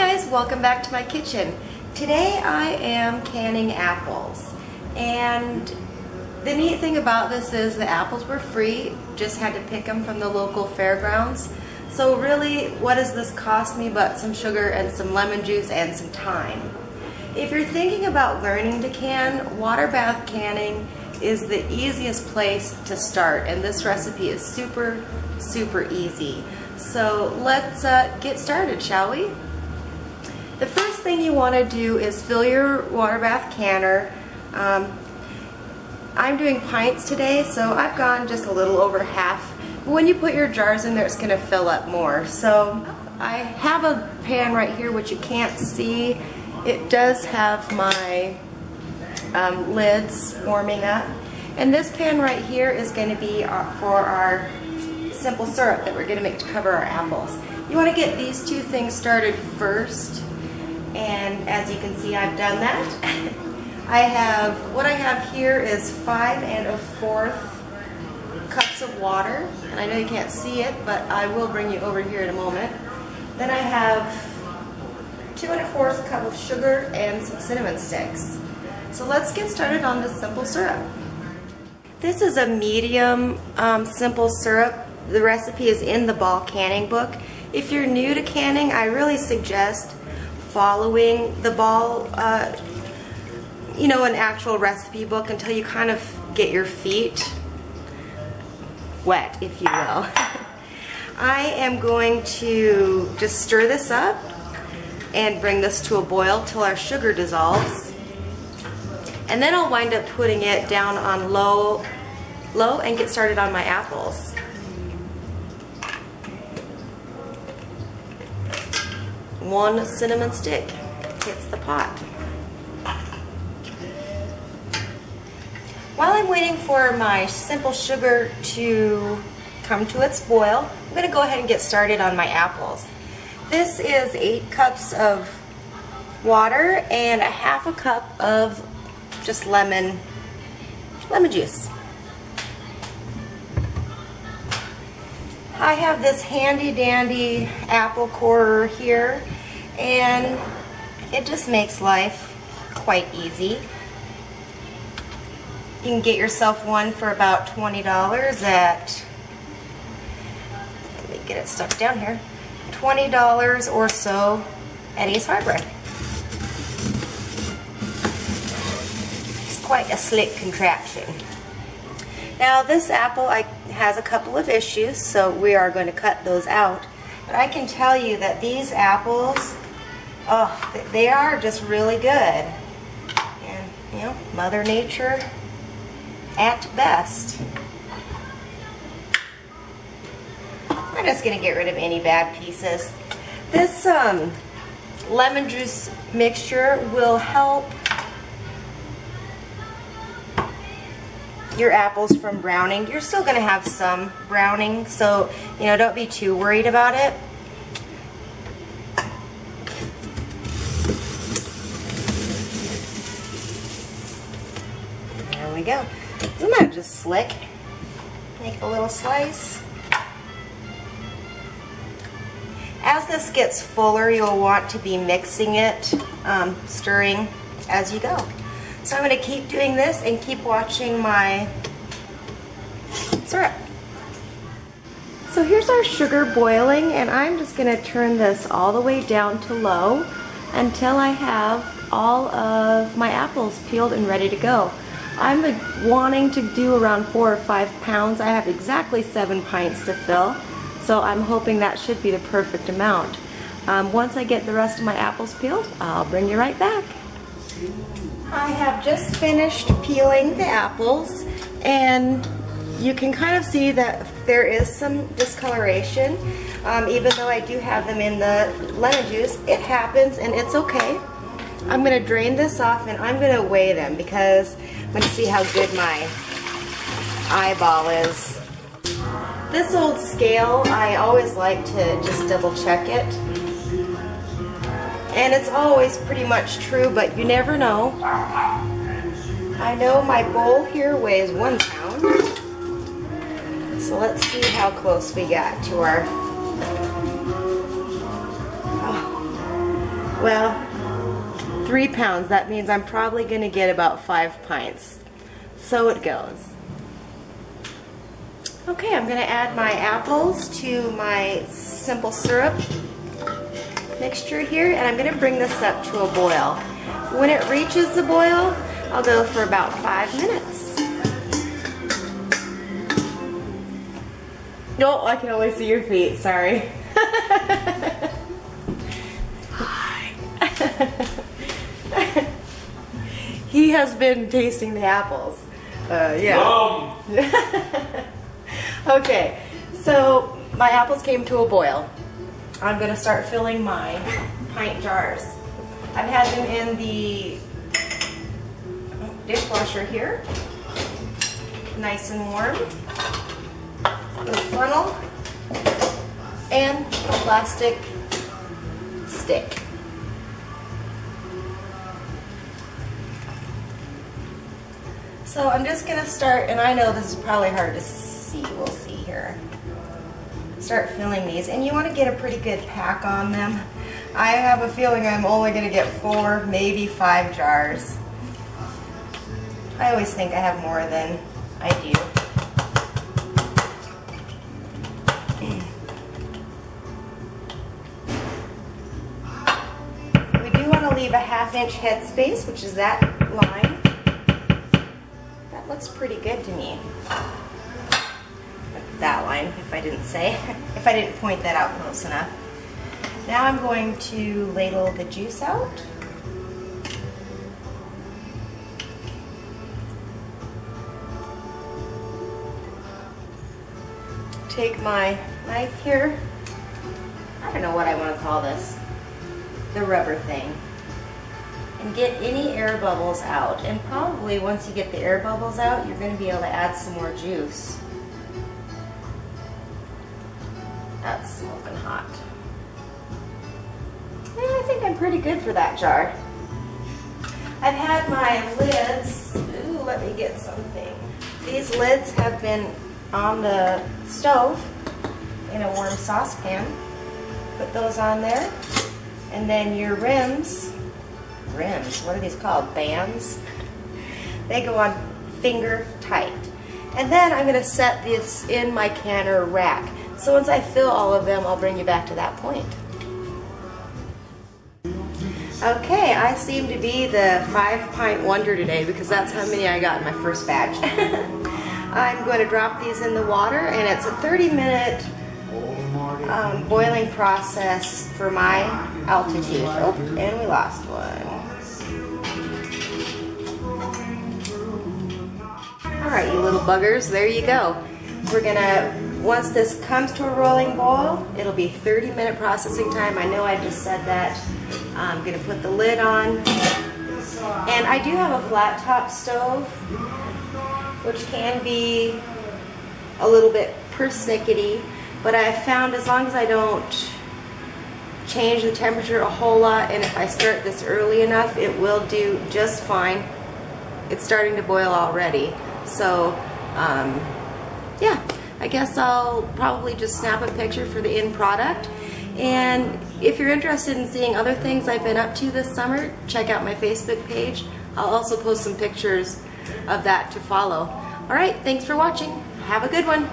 guys, welcome back to my kitchen. Today I am canning apples, and the neat thing about this is the apples were free, just had to pick them from the local fairgrounds. So really, what does this cost me but some sugar and some lemon juice and some time? If you're thinking about learning to can, water bath canning is the easiest place to start, and this recipe is super easy. So let's get started, shall we? The first thing you want to do is fill your water bath canner. I'm doing pints today, so I've gone just a little over half. When you put your jars in there, it's going to fill up more. So I have a pan right here which you can't see. It does have my lids warming up. And this pan right here is going to be for our simple syrup that we're going to make to cover our apples. You want to get these two things started first. And as you can see, I've done that. What I have here is 5 1/4 cups of water, and I know you can't see it, but I will bring you over here in a moment. Then I have 2 1/4 cup of sugar and some cinnamon sticks. So let's get started on this simple syrup. This is a medium simple syrup. The recipe is in the Ball Canning book. If you're new to canning, I really suggest following the Ball, an actual recipe book until you kind of get your feet wet, if you will. I am going to just stir this up and bring this to a boil till our sugar dissolves. And then I'll wind up putting it down on low and get started on my apples. One cinnamon stick hits the pot. While I'm waiting for my simple sugar to come to its boil, I'm going to go ahead and get started on my apples. This is 8 cups of water and 1/2 cup of just lemon juice. I have this handy dandy apple corer here, and it just makes life quite easy. You can get yourself one for about $20 at, let me get it stuck down here, $20 or so at Ace Hardware. It's quite a slick contraption. Now this apple has a couple of issues, so we are going to cut those out. But I can tell you that these apples, they are just really good. And Mother Nature at best. I'm just going to get rid of any bad pieces. This lemon juice mixture will help your apples from browning. You're still going to have some browning, so don't be too worried about it. There we go. Isn't that just slick? Make a little slice. As this gets fuller, you'll want to be mixing it, stirring as you go. So I'm going to keep doing this and keep watching my syrup. So here's our sugar boiling, and I'm just going to turn this all the way down to low until I have all of my apples peeled and ready to go. I'm wanting to do around 4 or 5 pounds. I have exactly 7 pints to fill, so I'm hoping that should be the perfect amount. Once I get the rest of my apples peeled, I'll bring you right back. I have just finished peeling the apples, and you can kind of see that there is some discoloration. Even though I do have them in the lemon juice, it happens and it's okay. I'm going to drain this off and I'm going to weigh them because I'm going to see how good my eyeball is. This old scale, I always like to just double check it. And it's always pretty much true, but you never know. I know my bowl here weighs 1 pound. So let's see how close we got to our... Well, 3 pounds. That means I'm probably going to get about 5 pints. So it goes. Okay, I'm going to add my apples to my simple syrup mixture here, and I'm going to bring this up to a boil. When it reaches the boil, I'll go for about 5 minutes. No, I can only see your feet, sorry. He has been tasting the apples. Yeah. Okay, so my apples came to a boil. I'm going to start filling my pint jars. I've had them in the dishwasher here, nice and warm, with a funnel and a plastic stick. So I'm just going to start, and I know this is probably hard to see, we'll see here. Start filling these, and you want to get a pretty good pack on them. I have a feeling I'm only going to get 4, maybe 5 jars. I always think I have more than I do. We do want to leave a 1/2 inch headspace, which is that line. That looks pretty good to me. That line, if I didn't say, if I didn't point that out close enough. Now I'm going to ladle the juice out. Take my knife here. I don't know what I want to call this. The rubber thing. And get any air bubbles out. And probably once you get the air bubbles out, you're going to be able to add some more juice. That's smoking hot. Yeah, I think I'm pretty good for that jar. I've had my lids, ooh, let me get something. These lids have been on the stove in a warm saucepan. Put those on there. And then your rims, what are these called? Bands? They go on finger tight. And then I'm going to set this in my canner rack. So once I fill all of them, I'll bring you back to that point. Okay, I seem to be the 5-pint wonder today because that's how many I got in my first batch. I'm going to drop these in the water, and it's a 30-minute boiling process for my altitude. Oh, and we lost one. Alright, you little buggers, there you go. We're gonna, once this comes to a rolling boil, it'll be 30-minute processing time. I know I just said that. I'm gonna put the lid on. And I do have a flat top stove, which can be a little bit persnickety, but I've found as long as I don't change the temperature a whole lot, and if I start this early enough, it will do just fine. It's starting to boil already. So, yeah, I guess I'll probably just snap a picture for the end product. And if you're interested in seeing other things I've been up to this summer, check out my Facebook page. I'll also post some pictures of that to follow. All right, thanks for watching. Have a good one.